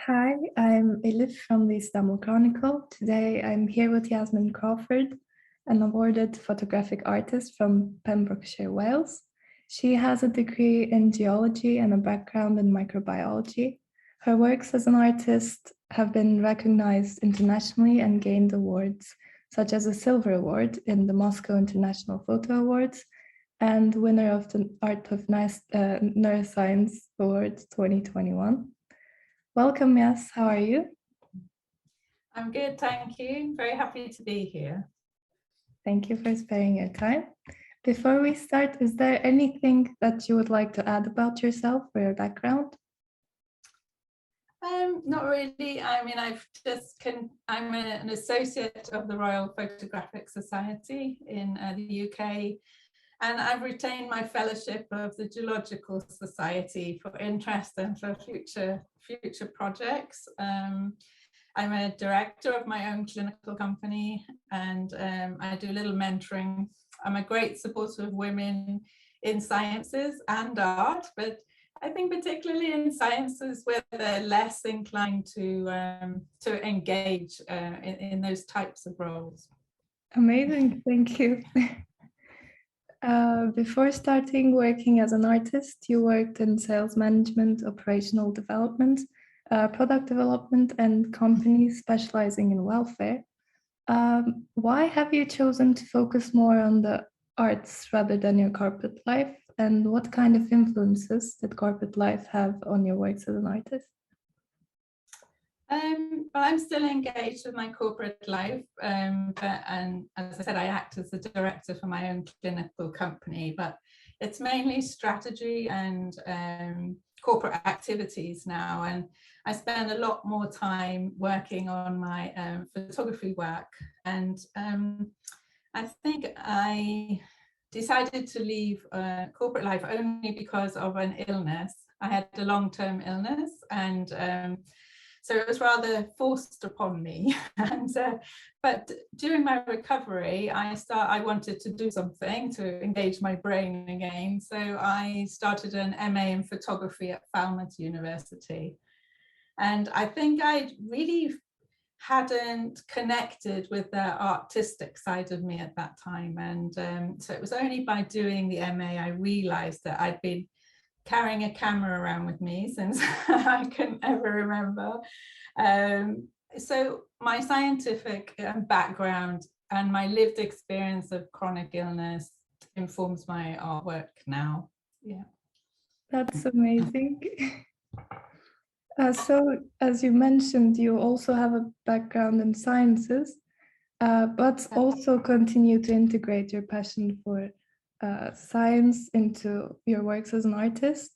Hi, I'm Elif from the Istanbul Chronicle. Today I'm here with Yasmin Crawford, an awarded photographic artist from Pembrokeshire, Wales. She has a degree in geology and a background in microbiology. Her works as an artist have been recognized internationally and gained awards, such as a Silver Award in the Moscow International Photo Awards and winner of the Art of Neuroscience Awards 2021. Welcome, Yas. How are you? I'm good, thank you. Very happy to be here. Thank you for sparing your time. Before we start, is there anything that you would like to add about yourself or your background? Not really. I mean, I'm an associate of the Royal Photographic Society in the UK, and I've retained my fellowship of the Geological Society for interest and for future projects. I'm a director of my own clinical company, and I do a little mentoring. I'm a great supporter of women in sciences and art, but I think particularly in sciences where they're less inclined to engage in those types of roles. Amazing, thank you. Before starting working as an artist, you worked in sales management, operational development, product development, and companies specializing in welfare. Why have you chosen to focus more on the arts rather than your corporate life? And what kind of influences did corporate life have on your works as an artist? Well, I'm still engaged with my corporate life, and as I said, I act as the director for my own clinical company, but it's mainly strategy and corporate activities now, and I spend a lot more time working on my photography work, and I think I decided to leave corporate life only because of an illness. I had a long-term illness, and so it was rather forced upon me. And but during my recovery, I wanted to do something to engage my brain again. So I started an MA in photography at Falmouth University. And I think I really hadn't connected with the artistic side of me at that time. And so it was only by doing the MA I realized that I'd been carrying a camera around with me since I couldn't ever remember. So my scientific background and my lived experience of chronic illness informs my artwork now. Yeah. That's amazing. So, as you mentioned, you also have a background in sciences, but also continue to integrate your passion for science into your works as an artist.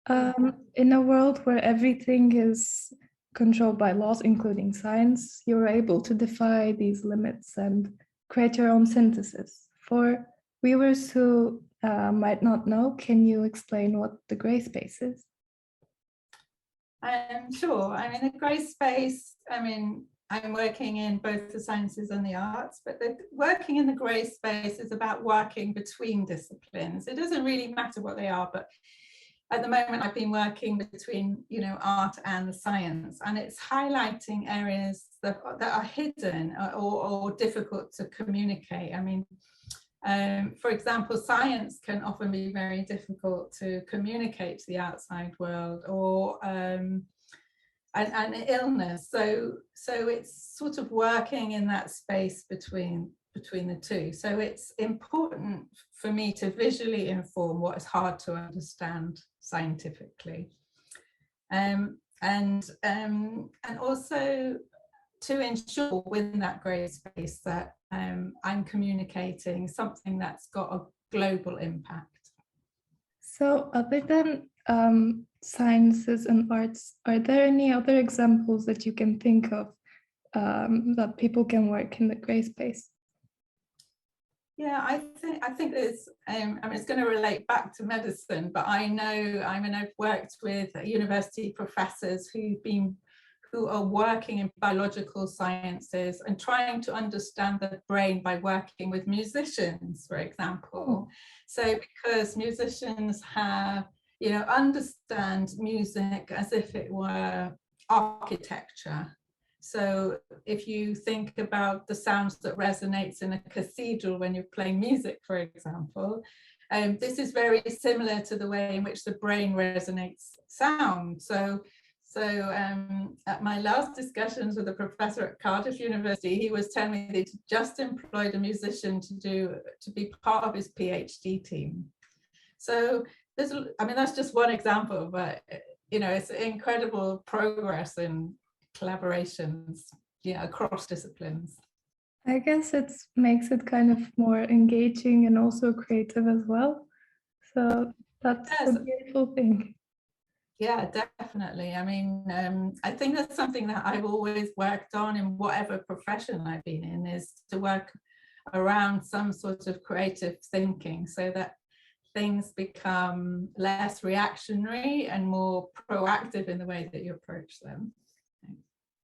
In a world where everything is controlled by laws, including science, you're able to defy these limits and create your own synthesis. For viewers who might not know, can you explain what the gray space is? Sure. I mean, the grey space, I mean, I'm working in both the sciences and the arts, but working in the grey space is about working between disciplines. It doesn't really matter what they are, but at the moment I've been working between, art and science, and it's highlighting areas that are hidden or difficult to communicate. I mean, for example, science can often be very difficult to communicate to the outside world, or an illness. So it's sort of working in that space between the two. So it's important for me to visually inform what is hard to understand scientifically, and also to ensure within that grey space that I'm communicating something that's got a global impact. So other than sciences and arts, are there any other examples that you can think of that people can work in the grey space? Yeah, I think there's, I mean, it's going to relate back to medicine, but I know, I've worked with university professors who are working in biological sciences and trying to understand the brain by working with musicians, for example. So because musicians have, understand music as if it were architecture. So if you think about the sounds that resonates in a cathedral when you're playing music, for example, this is very similar to the way in which the brain resonates sound. So at my last discussions with a professor at Cardiff University, he was telling me that he just employed a musician to be part of his PhD team. So that's just one example, but it's incredible progress in collaborations, across disciplines. I guess it makes it kind of more engaging and also creative as well. So that's a beautiful thing. Yeah, definitely. I mean, I think that's something that I've always worked on in whatever profession I've been in, is to work around some sort of creative thinking so that things become less reactionary and more proactive in the way that you approach them.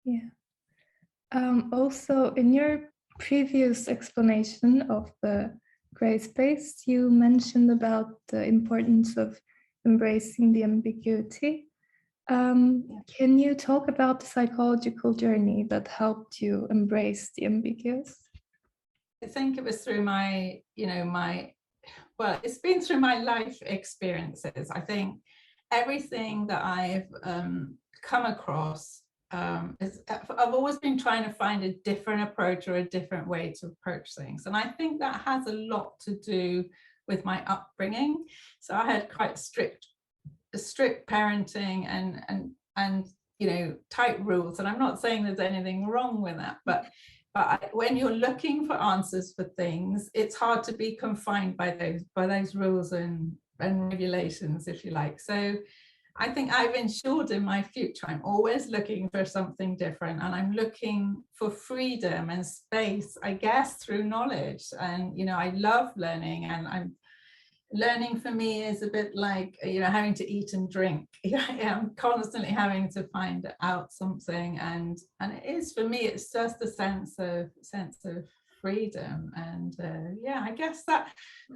Yeah. Also, in your previous explanation of the gray space, you mentioned about the importance of embracing the ambiguity. Can you talk about the psychological journey that helped you embrace the ambiguous? I think it was through it's been through my life experiences. I think everything that I've come across, I've always been trying to find a different approach or a different way to approach things. And I think that has a lot to do with my upbringing. So I had quite strict parenting and tight rules. And I'm not saying there's anything wrong with that, but when you're looking for answers for things, it's hard to be confined by those rules and regulations, if you like. So I think I've ensured in my future, I'm always looking for something different, and I'm looking for freedom and space, I guess, through knowledge. And I love learning, and learning for me is a bit like having to eat and drink. I'm constantly having to find out something, and it is, for me, it's just a sense of freedom. And I guess that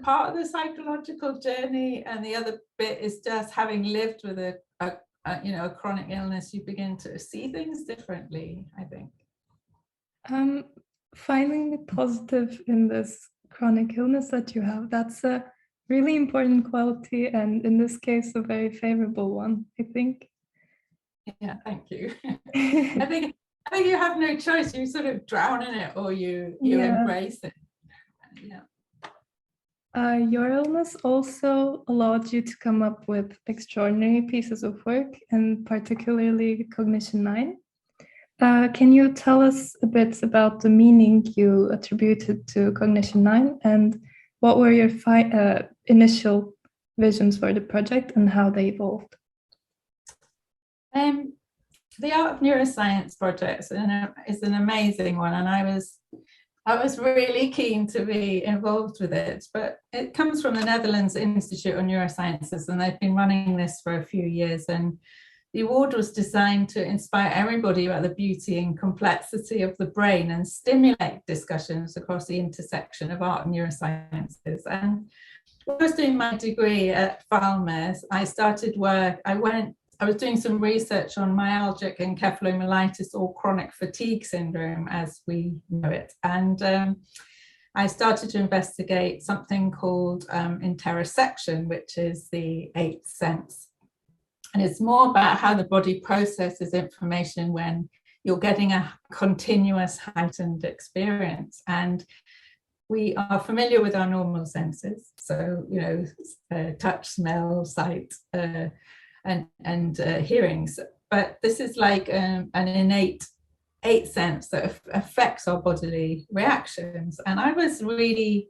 part of the psychological journey. And the other bit is just having lived with a chronic illness, you begin to see things differently, I think. Finding the positive in this chronic illness that you have, that's a really important quality, and in this case a very favorable one, I think. Yeah, thank you. I think you have no choice. You sort of drown in it, or you embrace it. Yeah. Your illness also allowed you to come up with extraordinary pieces of work, and particularly Cognition 9. Can you tell us a bit about the meaning you attributed to Cognition 9, and what were your initial visions for the project and how they evolved? The Art of Neuroscience project is an amazing one, and I was really keen to be involved with it. But it comes from the Netherlands Institute of Neurosciences, and they've been running this for a few years. And the award was designed to inspire everybody about the beauty and complexity of the brain and stimulate discussions across the intersection of art and neurosciences. And when I was doing my degree at Falmouth, I started work. I was doing some research on myalgic encephalomyelitis, or chronic fatigue syndrome as we know it. And I started to investigate something called interoception, which is the eighth sense. And it's more about how the body processes information when you're getting a continuous heightened experience. And we are familiar with our normal senses. So, touch, smell, sight, and hearings. But this is like an innate eighth sense that affects our bodily reactions. And I was really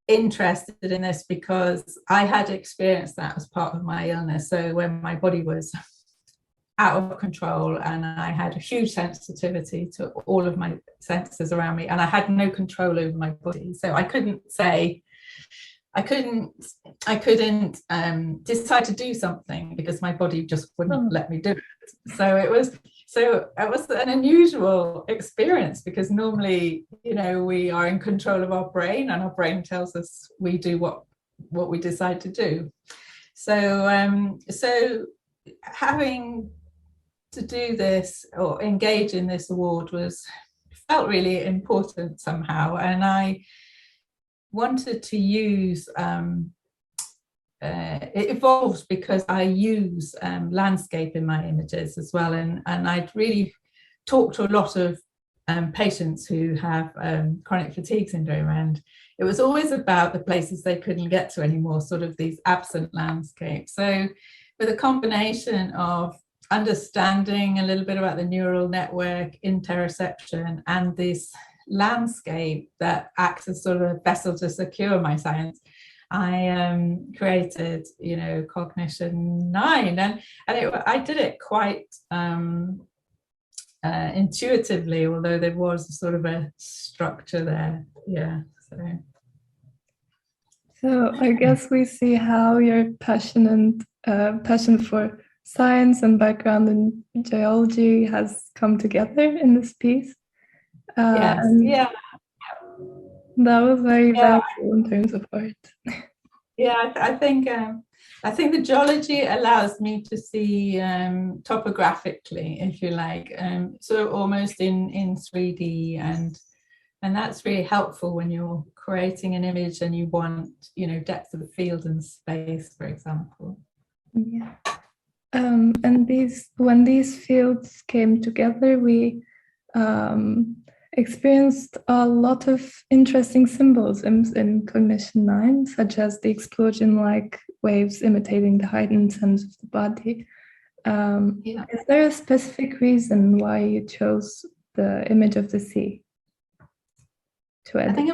interested in this because I had experienced that as part of my illness. So when my body was out of control and I had a huge sensitivity to all of my senses around me, and I had no control over my body. So I couldn't decide to do something because my body just wouldn't let me do it. So it was an unusual experience, because normally, we are in control of our brain, and our brain tells us we do what we decide to do. So having to do this or engage in this award felt really important somehow, and I wanted to use it evolved because I use landscape in my images as well, and I'd really talked to a lot of patients who have chronic fatigue syndrome, and it was always about the places they couldn't get to anymore, sort of these absent landscapes. So with a combination of understanding a little bit about the neural network, interoception, and this landscape that acts as sort of a vessel to secure my science, I created, Cognition 9, and I did it quite intuitively, although there was sort of a structure there. Yeah. So I guess we see how your passion for science and background in geology has come together in this piece. Yes. Yeah. That was very valuable in terms of art. Yeah, I think the geology allows me to see topographically, if you like, so almost in 3D, and that's really helpful when you're creating an image and you want, depth of field and space, for example. Yeah. And when these fields came together, we experienced a lot of interesting symbols in Cognition 9, such as the explosion-like waves imitating the heightened sense of the body. Is there a specific reason why you chose the image of the sea to edit? I think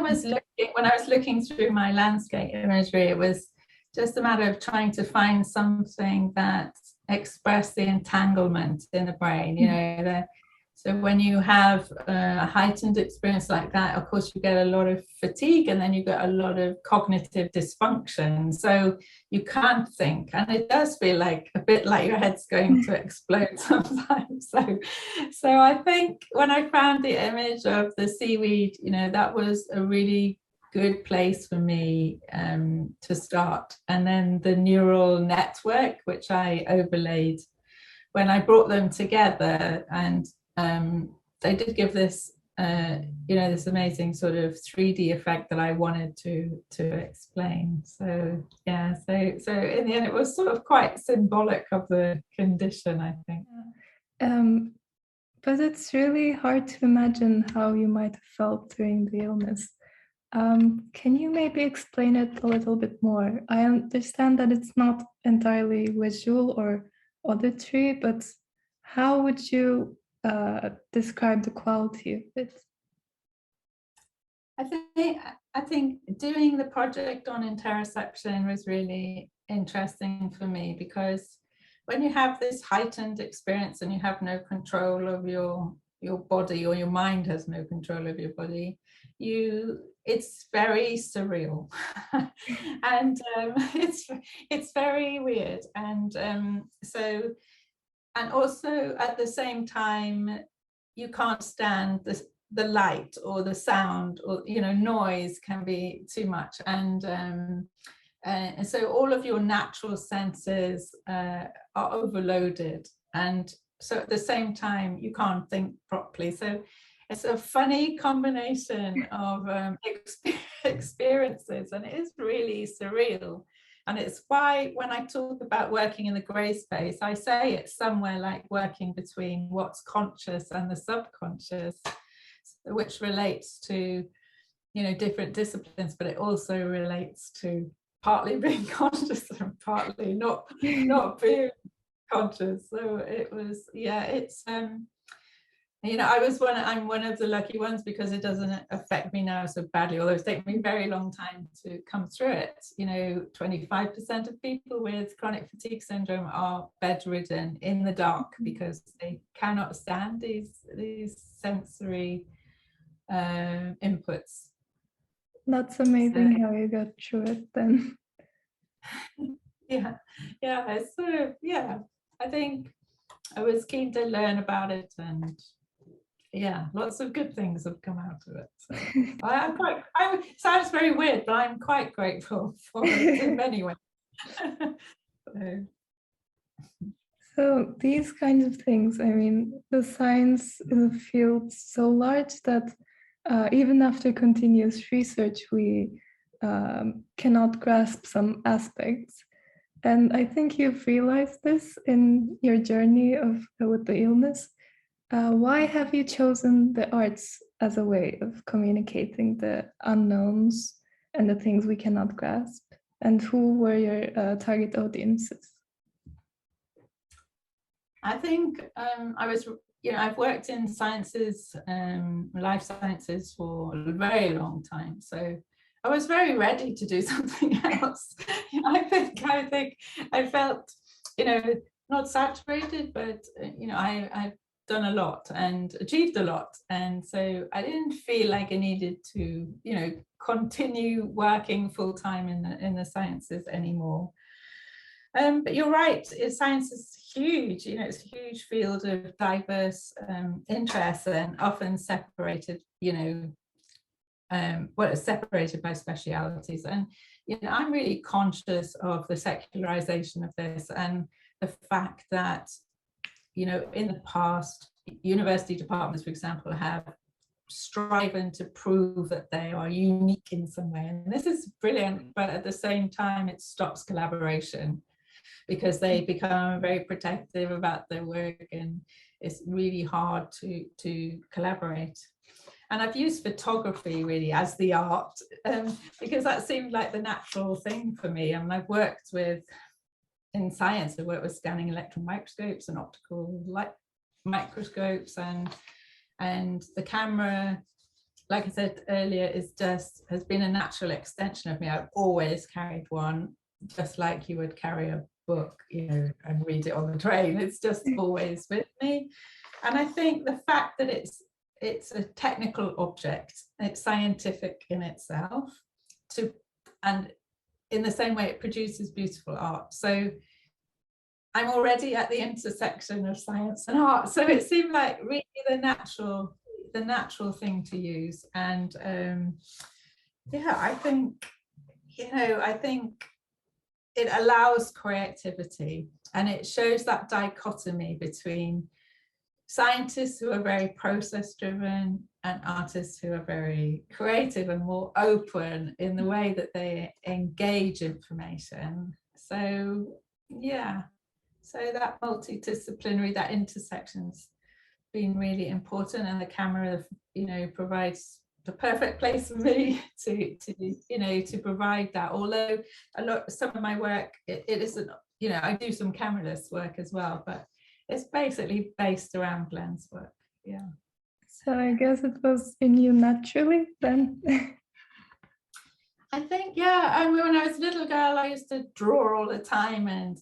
when I was looking through my landscape imagery, it was just a matter of trying to find something that expressed the entanglement in the brain, so when you have a heightened experience like that, of course, you get a lot of fatigue, and then you get a lot of cognitive dysfunction. So you can't think, and it does feel like a bit like your head's going to explode sometimes. So I think when I found the image of the seaweed, that was a really good place for me to start. And then the neural network, which I overlaid when I brought them together, and they did give this, this amazing sort of 3D effect that I wanted to explain. So yeah, so in the end, it was sort of quite symbolic of the condition, I think. But it's really hard to imagine how you might have felt during the illness. Can you maybe explain it a little bit more? I understand that it's not entirely visual or auditory, but how would you describe the quality of it? I think doing the project on interoception was really interesting for me, because when you have this heightened experience and you have no control of your body, or your mind has no control of your body, it's very surreal and it's very weird, and and also at the same time you can't stand the light or the sound, or noise can be too much, and so all of your natural senses are overloaded, and so at the same time you can't think properly. So it's a funny combination of experiences, and it is really surreal. And it's why when I talk about working in the grey space, I say it's somewhere like working between what's conscious and the subconscious, which relates to different disciplines, but it also relates to partly being conscious and partly not being conscious. So it was, it's I'm one of the lucky ones, because it doesn't affect me now so badly, although it's taken me a very long time to come through it. 25% of people with chronic fatigue syndrome are bedridden in the dark because they cannot stand these sensory inputs. That's amazing how you got through it then. Yeah, it's sort of, I think I was keen to learn about it, and lots of good things have come out of it. So it sounds very weird, but I'm quite grateful for it in many ways. So these kinds of things, I mean, the science is a field so large that even after continuous research, we cannot grasp some aspects. And I think you've realized this in your journey of with the illness. Why have you chosen the arts as a way of communicating the unknowns and the things we cannot grasp? And who were your target audiences? I think I've worked in sciences, life sciences for a very long time. So I was very ready to do something else. I think I felt, not saturated, but, I've done a lot and achieved a lot. And so I didn't feel like I needed to, continue working full time in the sciences anymore. But you're right, science is huge, it's a huge field of diverse interests and often separated, it's separated by specialities. And, I'm really conscious of the secularization of this and the fact that, in the past, university departments, for example, have striven to prove that they are unique in some way. And this is brilliant, but at the same time, it stops collaboration, because they become very protective about their work and it's really hard to collaborate. And I've used photography really as the art because that seemed like the natural thing for me. And I've worked with, in science, I worked with scanning electron microscopes and optical light microscopes, and the camera, like I said earlier, has been a natural extension of me. I've always carried one, just like you would carry a book, and read it on the train. It's just always with me. And I think the fact that it's a technical object, it's scientific in itself, and in the same way it produces beautiful art. So I'm already at the intersection of science and art, so it seemed like really the natural thing to use. And I think it allows creativity, and it shows that dichotomy between scientists who are very process driven and artists who are very creative and more open in the way that they engage information. So that multidisciplinary, that intersection's been really important, and the camera, provides the perfect place for me to provide that. Although some of my work, it isn't, I do some cameraless work as well, but it's basically based around lens work. Yeah. So I guess it was in you naturally then. I think, I mean, when I was a little girl, I used to draw all the time, and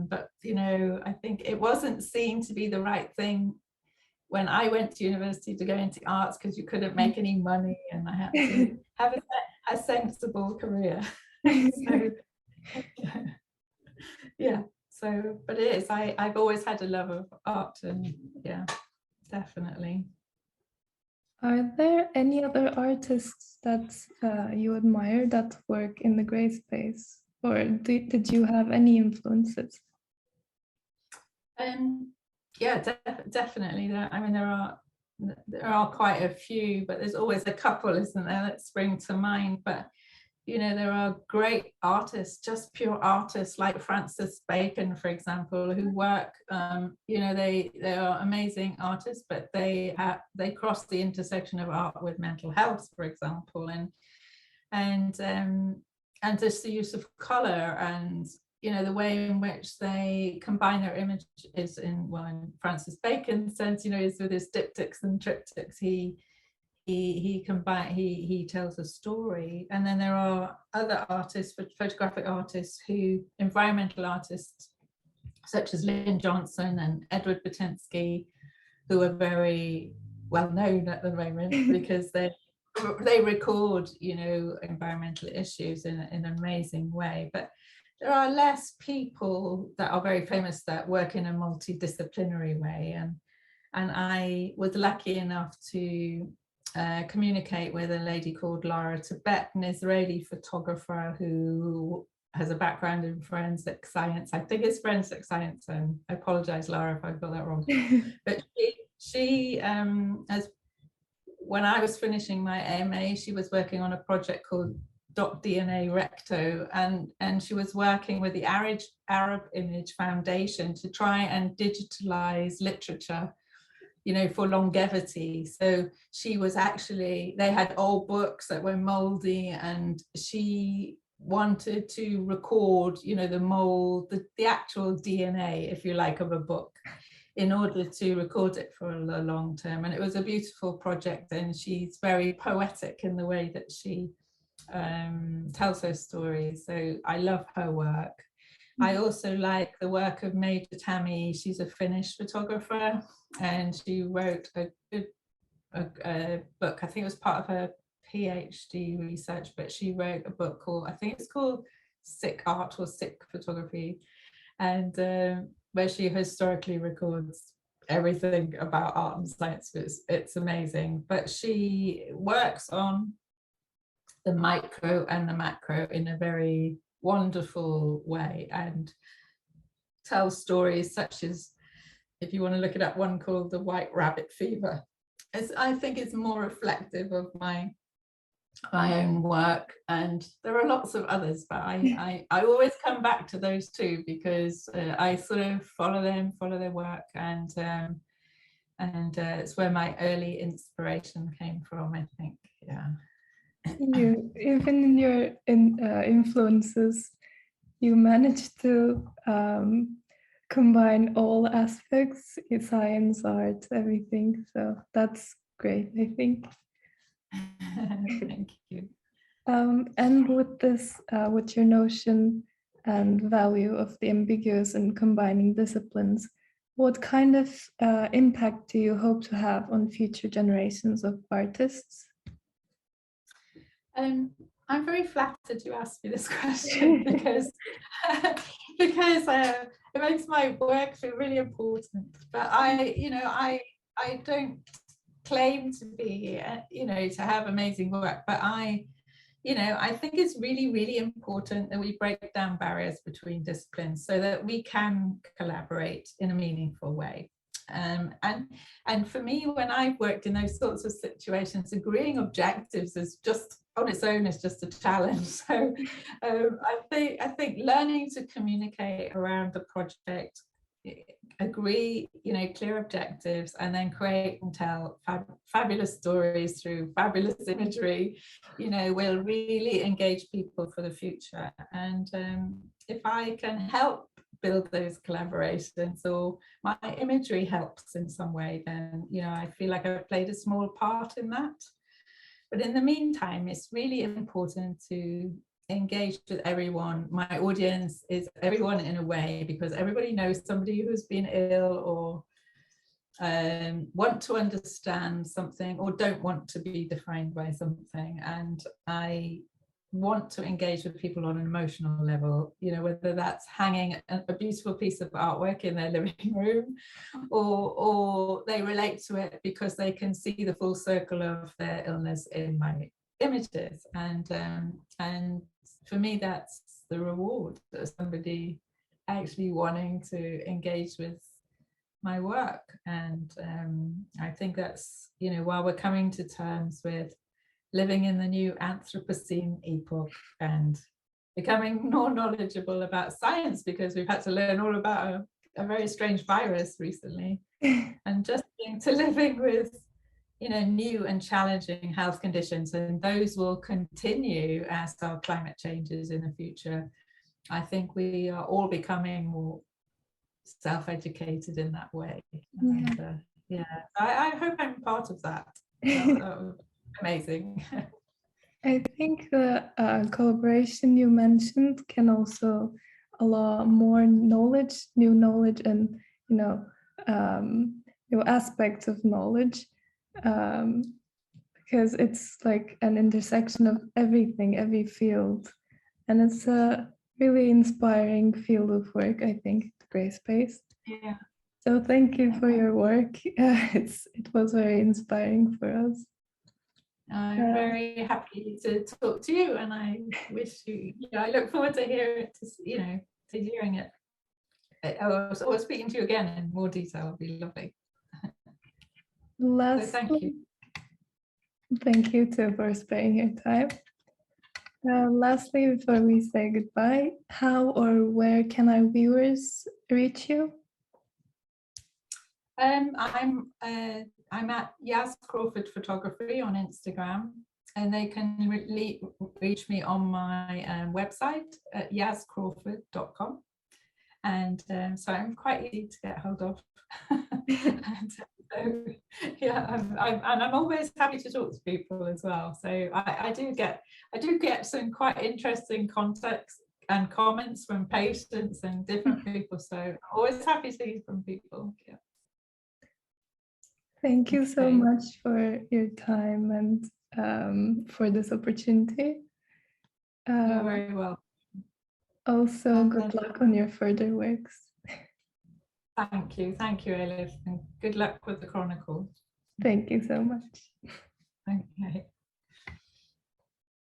but I think it wasn't seen to be the right thing when I went to university to go into arts, because you couldn't make any money, and I had to have a sensible career. But it is, I've always had a love of art, and definitely. Are there any other artists that you admire that work in the gray space, or did you have any influences? Definitely. I mean, there are quite a few, but there's always a couple, isn't there, that spring to mind. But there are great artists, just pure artists, like Francis Bacon, for example, who work, they are amazing artists, but they cross the intersection of art with mental health, for example, and just the use of color, and the way in which they combine their images in Francis Bacon's sense, is with his diptychs and triptychs. He tells a story. And then there are other artists, photographic artists, environmental artists such as Lynn Johnson and Edward Botensky, who are very well known at the moment because they record environmental issues in an amazing way. But there are less people that are very famous that work in a multidisciplinary way, and I was lucky enough to communicate with a lady called Lara Tibet, an Israeli photographer who has a background in forensic science. I think it's forensic science, and I apologize, Laura, if I got that wrong. But she as when I was finishing my MA, she was working on a project called .DNA Recto, and she was working with the Arab Image Foundation to try and digitalize literature, you know, for longevity. So she was actually, they had old books that were moldy, and she wanted to record, you know, the mold, the actual DNA, if you like, of a book, in order to record it for the long term. And it was a beautiful project, and she's very poetic in the way that she tells her stories. So I love her work. I also like the work of Major Tammy. She's a Finnish photographer, and she wrote a book. I think it was part of her PhD research, but she wrote a book called, I think it's called Sick Art or Sick Photography, and where she historically records everything about art and science. It's amazing. But she works on the micro and the macro in a very wonderful way, and tells stories such as, if you want to look it up, one called The White Rabbit Fever. I think it's more reflective of my own work, and there are lots of others, but I always come back to those two because I sort of follow their work, and it's where my early inspiration came from, I think. Yeah. You, even in your influences, you managed to combine all aspects, science, art, everything. So that's great, I think. Thank you. And with this, with your notion and value of the ambiguous and combining disciplines, what kind of impact do you hope to have on future generations of artists? I'm very flattered you asked me this question because it makes my work feel really important. But I don't claim to be, to have amazing work, but I think it's really, really important that we break down barriers between disciplines so that we can collaborate in a meaningful way. And for me, when I've worked in those sorts of situations, agreeing objectives is just on its own is just a challenge. So I think learning to communicate around the project, agree, clear objectives, and then create and tell fabulous stories through fabulous imagery, will really engage people for the future. And if I can help build those collaborations, or my imagery helps in some way, then I feel like I've played a small part in that. But in the meantime, it's really important to engage with everyone. My audience is everyone in a way, because everybody knows somebody who's been ill, or want to understand something, or don't want to be defined by something. And I want to engage with people on an emotional level, whether that's hanging a beautiful piece of artwork in their living room, or they relate to it because they can see the full circle of their illness in my images. And for me, that's the reward, of somebody actually wanting to engage with my work. And I think that's, while we're coming to terms with living in the new Anthropocene epoch and becoming more knowledgeable about science, because we've had to learn all about a very strange virus recently, and just to living with new and challenging health conditions, and those will continue as our climate changes in the future. I think we are all becoming more self-educated in that way. And, I hope I'm part of that. Amazing. I think the collaboration you mentioned can also allow more knowledge, new knowledge, and new aspects of knowledge, because it's like an intersection of everything, every field, and it's a really inspiring field of work, I think, the gray space. Yeah. So thank you for your work. It was very inspiring for us. I'm very happy to talk to you, and I wish you, I look forward to hearing it, to hearing it. Or speaking to you again in more detail would be lovely. So thank you. Thank you too for sparing your time. Lastly, before we say goodbye, how or where can our viewers reach you? I'm at Yaz Crawford Photography on Instagram, and they can reach me on my website at yazcrawford.com. And so I'm quite easy to get hold of. And so, yeah, I'm always happy to talk to people as well. So I do get some quite interesting context and comments from patients and different people. So I'm always happy to hear from people. Yeah. Thank you so much for your time and for this opportunity. You're very welcome. Also, good luck on your further works. Thank you, Elif, and good luck with the Chronicle. Thank you so much. Okay.